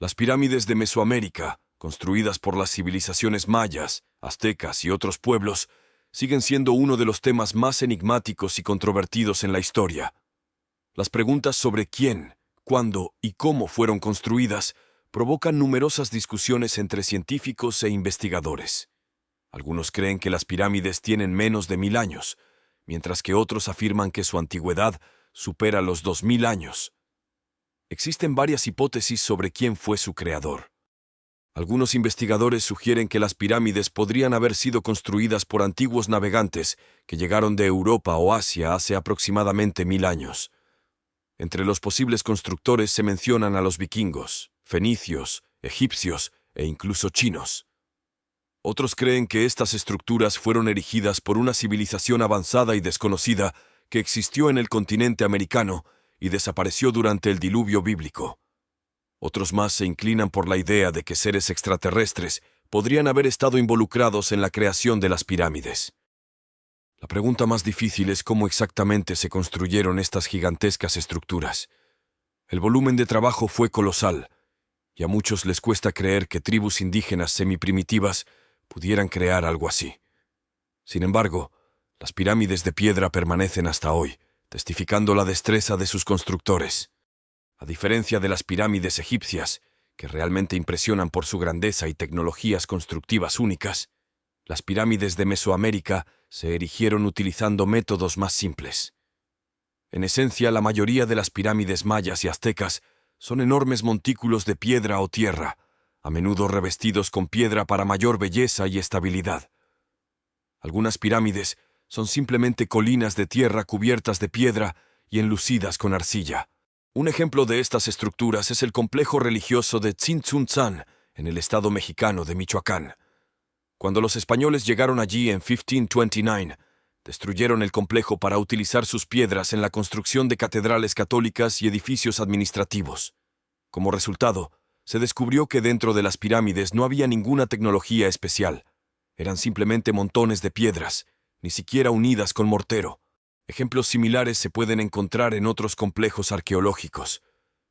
Las pirámides de Mesoamérica, construidas por las civilizaciones mayas, aztecas y otros pueblos, siguen siendo uno de los temas más enigmáticos y controvertidos en la historia. Las preguntas sobre quién, cuándo y cómo fueron construidas provocan numerosas discusiones entre científicos e investigadores. Algunos creen que las pirámides tienen menos de 1000 años, mientras que otros afirman que su antigüedad supera los 2000 años. Existen varias hipótesis sobre quién fue su creador. Algunos investigadores sugieren que las pirámides podrían haber sido construidas por antiguos navegantes que llegaron de Europa o Asia hace aproximadamente 1000 años. Entre los posibles constructores se mencionan a los vikingos, fenicios, egipcios e incluso chinos. Otros creen que estas estructuras fueron erigidas por una civilización avanzada y desconocida que existió en el continente americano y desapareció durante el diluvio bíblico. Otros más se inclinan por la idea de que seres extraterrestres podrían haber estado involucrados en la creación de las pirámides. La pregunta más difícil es cómo exactamente se construyeron estas gigantescas estructuras. El volumen de trabajo fue colosal, y a muchos les cuesta creer que tribus indígenas semiprimitivas pudieran crear algo así. Sin embargo, las pirámides de piedra permanecen hasta hoy, testificando la destreza de sus constructores. A diferencia de las pirámides egipcias, que realmente impresionan por su grandeza y tecnologías constructivas únicas, las pirámides de Mesoamérica se erigieron utilizando métodos más simples. En esencia, la mayoría de las pirámides mayas y aztecas son enormes montículos de piedra o tierra, a menudo revestidos con piedra para mayor belleza y estabilidad. Algunas pirámides son simplemente colinas de tierra cubiertas de piedra y enlucidas con arcilla. Un ejemplo de estas estructuras es el complejo religioso de Tzintzuntzan, en el estado mexicano de Michoacán. Cuando los españoles llegaron allí en 1529, destruyeron el complejo para utilizar sus piedras en la construcción de catedrales católicas y edificios administrativos. Como resultado, se descubrió que dentro de las pirámides no había ninguna tecnología especial. Eran simplemente montones de piedras, ni siquiera unidas con mortero. Ejemplos similares se pueden encontrar en otros complejos arqueológicos.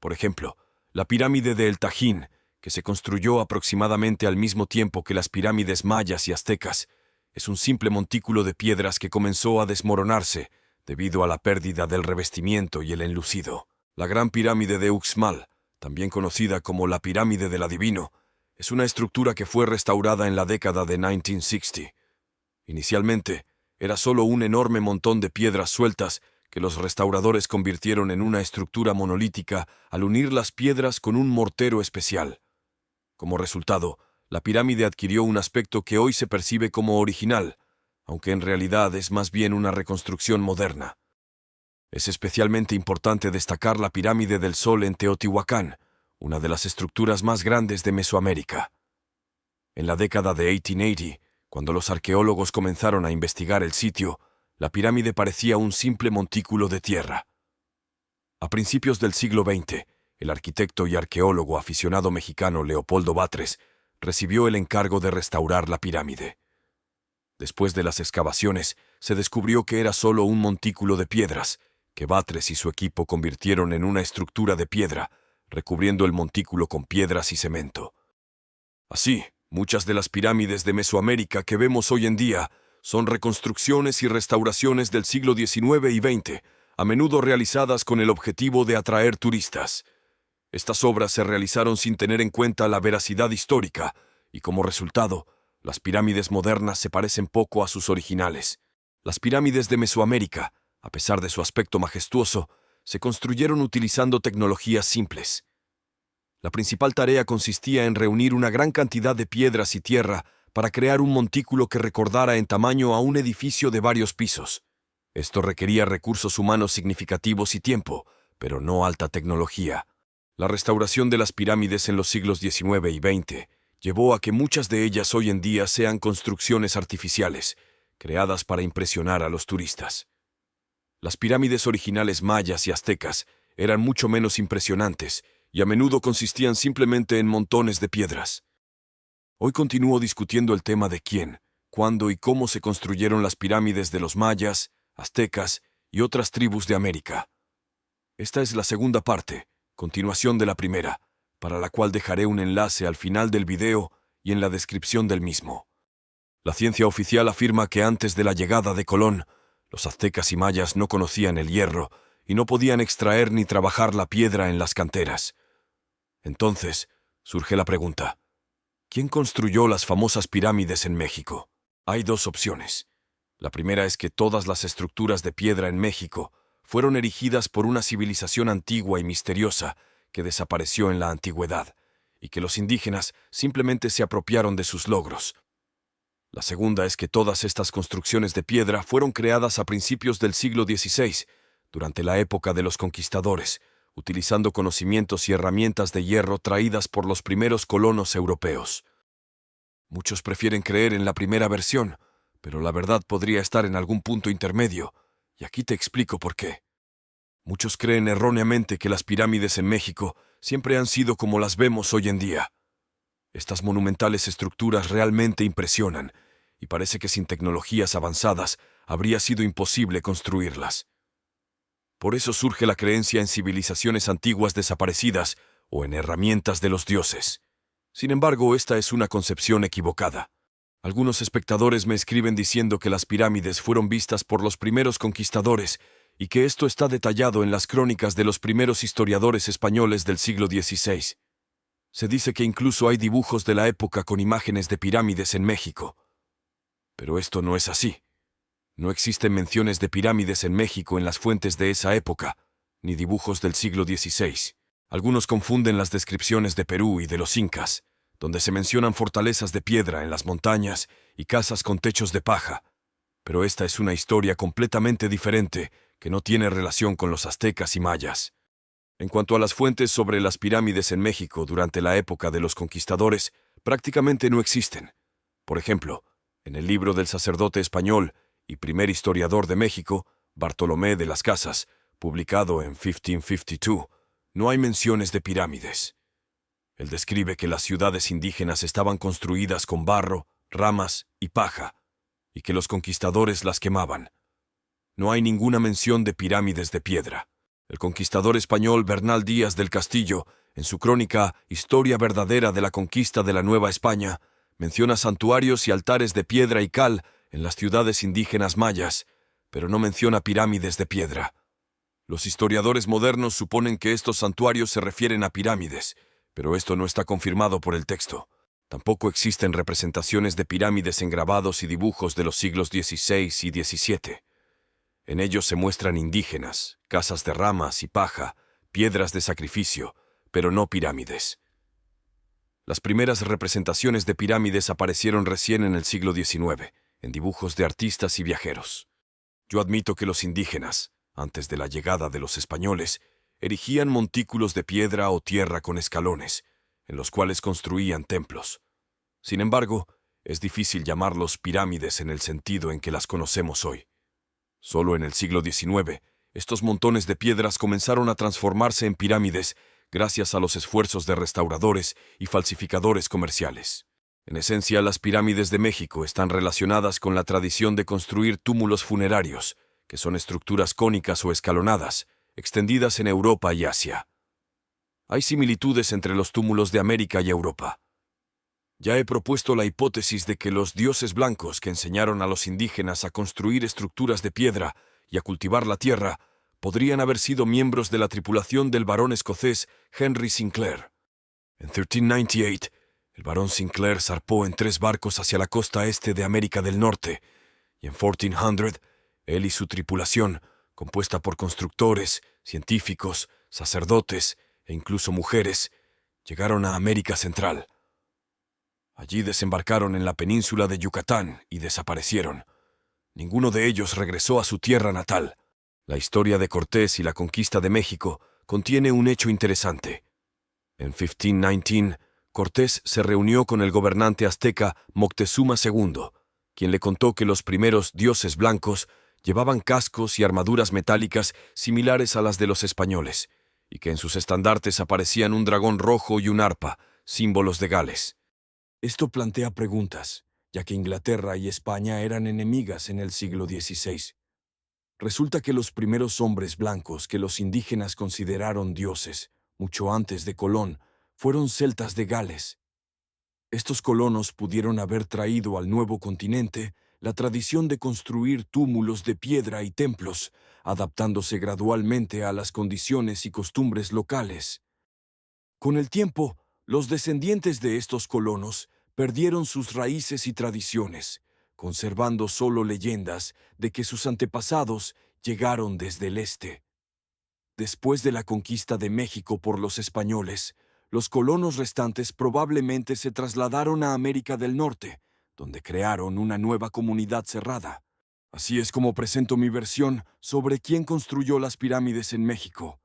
Por ejemplo, la pirámide de El Tajín, que se construyó aproximadamente al mismo tiempo que las pirámides mayas y aztecas, es un simple montículo de piedras que comenzó a desmoronarse debido a la pérdida del revestimiento y el enlucido. La gran pirámide de Uxmal, también conocida como la pirámide del adivino, es una estructura que fue restaurada en la década de 1960. Inicialmente, era solo un enorme montón de piedras sueltas que los restauradores convirtieron en una estructura monolítica al unir las piedras con un mortero especial. Como resultado, la pirámide adquirió un aspecto que hoy se percibe como original, aunque en realidad es más bien una reconstrucción moderna. Es especialmente importante destacar la pirámide del Sol en Teotihuacán, una de las estructuras más grandes de Mesoamérica. En la década de 1880, cuando los arqueólogos comenzaron a investigar el sitio, la pirámide parecía un simple montículo de tierra. A principios del siglo XX, el arquitecto y arqueólogo aficionado mexicano Leopoldo Batres recibió el encargo de restaurar la pirámide. Después de las excavaciones, se descubrió que era solo un montículo de piedras, que Batres y su equipo convirtieron en una estructura de piedra, recubriendo el montículo con piedras y cemento. Así, muchas de las pirámides de Mesoamérica que vemos hoy en día son reconstrucciones y restauraciones del siglo XIX y XX, a menudo realizadas con el objetivo de atraer turistas. Estas obras se realizaron sin tener en cuenta la veracidad histórica, y como resultado, las pirámides modernas se parecen poco a sus originales. Las pirámides de Mesoamérica, a pesar de su aspecto majestuoso, se construyeron utilizando tecnologías simples. La principal tarea consistía en reunir una gran cantidad de piedras y tierra para crear un montículo que recordara en tamaño a un edificio de varios pisos. Esto requería recursos humanos significativos y tiempo, pero no alta tecnología. La restauración de las pirámides en los siglos XIX y XX llevó a que muchas de ellas hoy en día sean construcciones artificiales, creadas para impresionar a los turistas. Las pirámides originales mayas y aztecas eran mucho menos impresionantes y a menudo consistían simplemente en montones de piedras. Hoy continúo discutiendo el tema de quién, cuándo y cómo se construyeron las pirámides de los mayas, aztecas y otras tribus de América. Esta es la segunda parte, continuación de la primera, para la cual dejaré un enlace al final del video y en la descripción del mismo. La ciencia oficial afirma que antes de la llegada de Colón, los aztecas y mayas no conocían el hierro y no podían extraer ni trabajar la piedra en las canteras. Entonces, surge la pregunta: ¿quién construyó las famosas pirámides en México? Hay dos opciones. La primera es que todas las estructuras de piedra en México fueron erigidas por una civilización antigua y misteriosa que desapareció en la antigüedad, y que los indígenas simplemente se apropiaron de sus logros. La segunda es que todas estas construcciones de piedra fueron creadas a principios del siglo XVI, durante la época de los conquistadores, utilizando conocimientos y herramientas de hierro traídas por los primeros colonos europeos. Muchos prefieren creer en la primera versión, pero la verdad podría estar en algún punto intermedio, y aquí te explico por qué. Muchos creen erróneamente que las pirámides en México siempre han sido como las vemos hoy en día. Estas monumentales estructuras realmente impresionan, y parece que sin tecnologías avanzadas habría sido imposible construirlas. Por eso surge la creencia en civilizaciones antiguas desaparecidas o en herramientas de los dioses. Sin embargo, esta es una concepción equivocada. Algunos espectadores me escriben diciendo que las pirámides fueron vistas por los primeros conquistadores y que esto está detallado en las crónicas de los primeros historiadores españoles del siglo XVI. Se dice que incluso hay dibujos de la época con imágenes de pirámides en México. Pero esto no es así. No existen menciones de pirámides en México en las fuentes de esa época, ni dibujos del siglo XVI. Algunos confunden las descripciones de Perú y de los incas, donde se mencionan fortalezas de piedra en las montañas y casas con techos de paja. Pero esta es una historia completamente diferente que no tiene relación con los aztecas y mayas. En cuanto a las fuentes sobre las pirámides en México durante la época de los conquistadores, prácticamente no existen. Por ejemplo, en el libro del sacerdote español y primer historiador de México, Bartolomé de las Casas, publicado en 1552, no hay menciones de pirámides. Él describe que las ciudades indígenas estaban construidas con barro, ramas y paja, y que los conquistadores las quemaban. No hay ninguna mención de pirámides de piedra. El conquistador español Bernal Díaz del Castillo, en su crónica Historia verdadera de la conquista de la Nueva España, menciona santuarios y altares de piedra y cal en las ciudades indígenas mayas, pero no menciona pirámides de piedra. Los historiadores modernos suponen que estos santuarios se refieren a pirámides, pero esto no está confirmado por el texto. Tampoco existen representaciones de pirámides en grabados y dibujos de los siglos XVI y XVII. En ellos se muestran indígenas, casas de ramas y paja, piedras de sacrificio, pero no pirámides. Las primeras representaciones de pirámides aparecieron recién en el siglo XIX, en dibujos de artistas y viajeros. Yo admito que los indígenas, antes de la llegada de los españoles, erigían montículos de piedra o tierra con escalones, en los cuales construían templos. Sin embargo, es difícil llamarlos pirámides en el sentido en que las conocemos hoy. Solo en el siglo XIX, estos montones de piedras comenzaron a transformarse en pirámides gracias a los esfuerzos de restauradores y falsificadores comerciales. En esencia, las pirámides de México están relacionadas con la tradición de construir túmulos funerarios, que son estructuras cónicas o escalonadas, extendidas en Europa y Asia. Hay similitudes entre los túmulos de América y Europa. Ya he propuesto la hipótesis de que los dioses blancos que enseñaron a los indígenas a construir estructuras de piedra y a cultivar la tierra podrían haber sido miembros de la tripulación del barón escocés Henry Sinclair. En 1398, el barón Sinclair zarpó en 3 barcos hacia la costa este de América del Norte, y en 1400, él y su tripulación, compuesta por constructores, científicos, sacerdotes e incluso mujeres, llegaron a América Central. Allí desembarcaron en la península de Yucatán y desaparecieron. Ninguno de ellos regresó a su tierra natal. La historia de Cortés y la conquista de México contiene un hecho interesante. En 1519, Cortés se reunió con el gobernante azteca Moctezuma II, quien le contó que los primeros dioses blancos llevaban cascos y armaduras metálicas similares a las de los españoles, y que en sus estandartes aparecían un dragón rojo y un arpa, símbolos de Gales. Esto plantea preguntas, ya que Inglaterra y España eran enemigas en el siglo XVI. Resulta que los primeros hombres blancos que los indígenas consideraron dioses, mucho antes de Colón, fueron celtas de Gales. Estos colonos pudieron haber traído al nuevo continente la tradición de construir túmulos de piedra y templos, adaptándose gradualmente a las condiciones y costumbres locales. Con el tiempo, los descendientes de estos colonos perdieron sus raíces y tradiciones, conservando solo leyendas de que sus antepasados llegaron desde el este. Después de la conquista de México por los españoles, los colonos restantes probablemente se trasladaron a América del Norte, donde crearon una nueva comunidad cerrada. Así es como presento mi versión sobre quién construyó las pirámides en México.